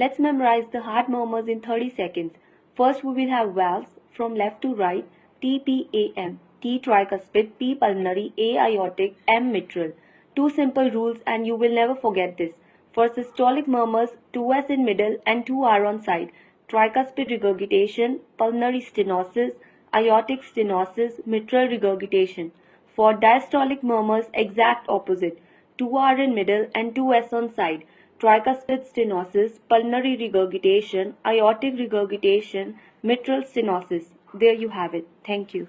Let's memorize the heart murmurs in 30 seconds. First we will have valves from left to right. T, P, A, M. T tricuspid, P pulmonary, A aortic, M mitral. Two simple rules and you will never forget this. For systolic murmurs, 2S in middle and 2R on side. Tricuspid regurgitation, pulmonary stenosis, aortic stenosis, mitral regurgitation. For diastolic murmurs, exact opposite. 2R in middle and 2S on side. Tricuspid stenosis, pulmonary regurgitation, aortic regurgitation, mitral stenosis. There you have it. Thank you.